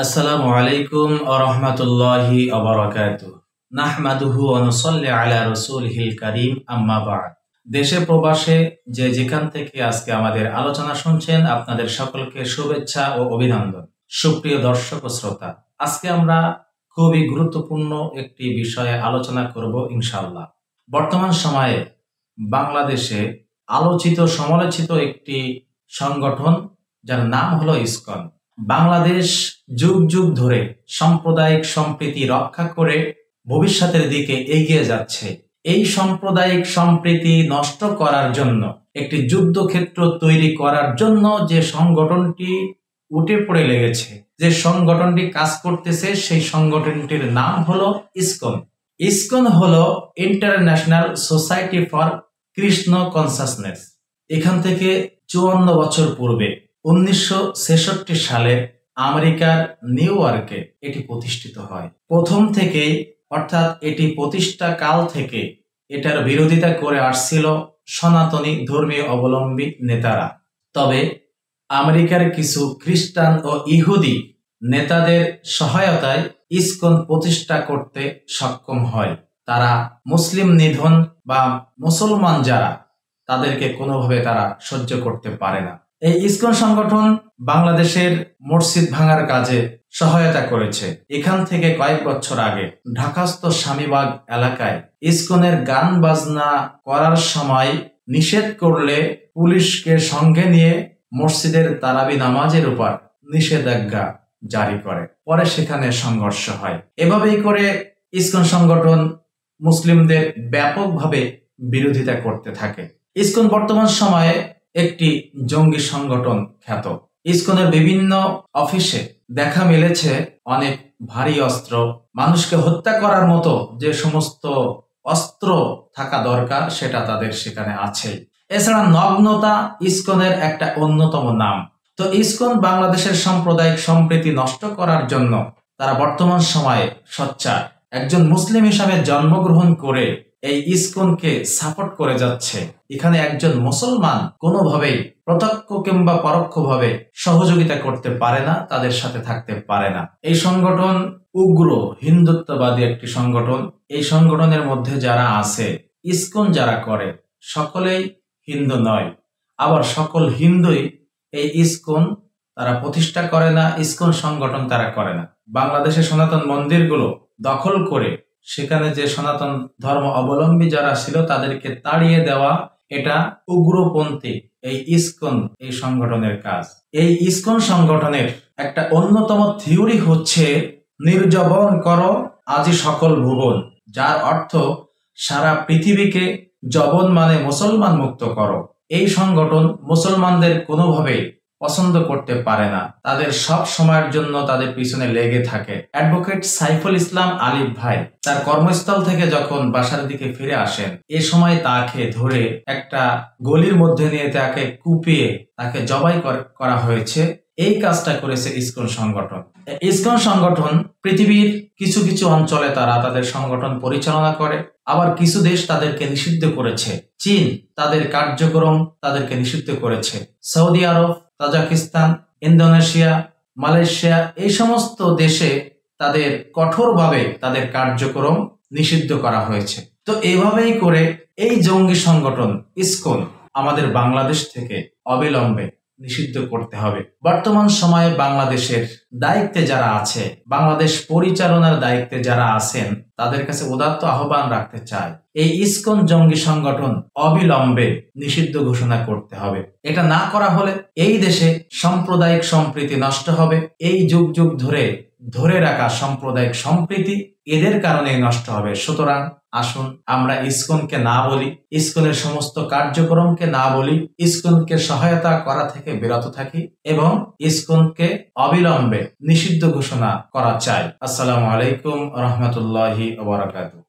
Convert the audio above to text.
আসসালামু আলাইকুম ওয়া রাহমাতুল্লাহি ওয়া বারাকাতুহু। নাহমাদুহু ওয়া নুসাল্লি আলা রাসূলিহিল কারীম, আম্মা বা'দ। দেশে প্রবাসে যে যেখান থেকে আজকে আমাদের আলোচনা শুনছেন, আপনাদের সকলকে শুভেচ্ছা ও অভিনন্দন। সুপ্রিয় দর্শক ও শ্রোতা, আজকে আমরা খুবই গুরুত্বপূর্ণ একটি বিষয়ে আলোচনা করব ইনশাআল্লাহ। বর্তমান সময়ে বাংলাদেশে আলোচিত সমালোচিত একটি সংগঠন, যার নাম হলো ইসকন। বাংলাদেশ যুগ যুগ ধরে সাম্প্রদায়িক সম্প্রীতি রক্ষা করে ভবিষ্যতের দিকে এগিয়ে যাচ্ছে। এই সাম্প্রদায়িক সম্প্রীতি নষ্ট করার জন্য, একটি যুদ্ধক্ষেত্র তৈরি করার জন্য যে সংগঠনটি উঠে পড়ে লেগেছে, যে সংগঠনটি কাজ করতেছে, সেই সংগঠনটির নাম হলো ইসকন। ইসকন হলো international society for Krishna consciousness. এখান থেকে 54 বছর পূর্বে 1966 সালে আমেরিকার নিউ ইয়র্কে এটি প্রতিষ্ঠিত হয়। প্রথম থেকেই, অর্থাৎ এটি প্রতিষ্ঠা কাল থেকে এটার বিরোধিতা করে আসছিল সনাতনী ধর্মীয় অবলম্বী নেতারা। তবে আমেরিকার কিছু খ্রিস্টান ও ইহুদি নেতাদের সহায়তায় ইসকন প্রতিষ্ঠা করতে সক্ষম হয়। তারা মুসলিম নিধন বা মুসলমান যারা, তাদেরকে কোনোভাবে তারা সহ্য করতে পারে না। এই ইসকন সংগঠন বাংলাদেশের মসজিদ ভাঙার কাজে সহায়তা করেছে। এখান থেকে কয়েক বছর আগে ঢাকাস্থ স্বামীবাগ এলাকায় ইসকনের গান বাজনা করার সময় নিষেধ করলে পুলিশকে সঙ্গে নিয়ে মসজিদের তারাবি নামাজের উপর নিষেধাজ্ঞা জারি করে। পরে সেখানে সংঘর্ষ হয়। এভাবেই করে ইসকন সংগঠন মুসলিমদের ব্যাপকভাবে বিরোধিতা করতে থাকে। ইসকন বর্তমান সময়ে একটি জঙ্গি সংগঠন খ্যাত। ইসকনের বিভিন্ন অফিসে দেখা মিলেছে অনেক ভারী অস্ত্র, মানুষকে হত্যা করার মতো যে সমস্ত অস্ত্র থাকা দরকার সেটা তাদের সেখানে আছে। এছাড়া নগ্নতা ইসকনের একটা অন্যতম নাম। তো ইসকন বাংলাদেশের সাম্প্রদায়িক সম্প্রীতি নষ্ট করার জন্য তারা বর্তমান সময়ে সোচ্চার। একজন মুসলিম হিসাবে জন্মগ্রহণ করে এই ইসকনকে সাপোর্ট করে যাচ্ছে। এখানে একজন মুসলমান কোনোভাবেই প্রত্যক্ষ কিংবা পরোক্ষভাবে সহযোগিতা করতে পারে না, তাদের সাথে থাকতে পারে না। এই সংগঠন উগ্র হিন্দুত্ববাদী একটি সংগঠন। এই সংগঠনের মধ্যে যারা আছে, ইসকন যারা করে, সকলেই হিন্দু নয়। আবার সকল হিন্দুই এই ইসকন তারা প্রতিষ্ঠা করে না, ইসকন সংগঠন তারা করে না। বাংলাদেশের সনাতন মন্দিরগুলো দখল করে সেখানে যে সনাতন ধর্ম অবলম্বী যারা ছিল তাদেরকে তাড়িয়ে দেওয়া, এটা উগ্রপন্থী এই ইসকন এই সংগঠনের কাজ। এই ইসকন সংগঠনের একটা অন্যতম থিওরি হচ্ছে নির্জবন করো আজি সকল ভুবন, যার অর্থ সারা পৃথিবীকে জবন মানে মুসলমান মুক্ত করো। এই সংগঠন মুসলমানদের কোনোভাবেই পছন্দ করতে পারে না, তাদের সব সময়ের জন্য তাদের পিছনে লেগে থাকে। অ্যাডভোকেট সাইফুল ইসলাম আলিফ ভাই তার কর্মস্থল থেকে যখন বাসার দিকে ফিরে আসেন, এ সময় তাকে ধরে একটা গলির মধ্যে নিয়ে তাকে কুপিয়ে তাকে জবাই করা হয়েছে। এই কাজটা করেছে ইসকন সংগঠন। ইসকন সংগঠন পৃথিবীর কিছু কিছু অঞ্চলে তারা তাদের সংগঠন পরিচালনা করে, আবার কিছু দেশ তাদেরকে নিষিদ্ধ করেছে। চীন তাদের কার্যক্রম তাদেরকে নিষিদ্ধ করেছে। সৌদি আরব, তাজিকিস্তান, ইন্দোনেশিয়া, মালয়েশিয়া, এই সমস্ত দেশে তাদের কঠোরভাবে তাদের কার্যক্রম নিষিদ্ধ করা হয়েছে। তো এইভাবেই করে এই জঙ্গি সংগঠন ইসকন আমাদের বাংলাদেশ থেকে অবিলম্বে নিষিদ্ধ করতে হবে। বর্তমান সময়ে বাংলাদেশের দায়িত্বে যারা আছে, বাংলাদেশ পরিচালনার দায়িত্বে যারা আছেন, তাদের কাছে উদাত্ত আহ্বান রাখতে চাই, এই ইসকন জঙ্গি সংগঠন অবিলম্বে নিষিদ্ধ ঘোষণা করতে হবে। এটা না করা হলে এই দেশে সাম্প্রদায়িক সম্প্রীতি নষ্ট হবে। এই যুগ যুগ ধরে রাখা সাম্প্রদায়িক সম্প্রীতি এদের কারণে নষ্ট হবে। সুতরাং আসুন আমরা ইসকনকে না বলি, ইসকনের সমস্ত কার্যক্রমকে না বলি, ইসকনকে সহায়তা করা থেকে বিরত থাকি এবং ইসকনকে অবিলম্বে নিষিদ্ধ ঘোষণা করা চাই। আসসালামু আলাইকুম ওয়া রাহমাতুল্লাহি ওয়া বারাকাতুহু।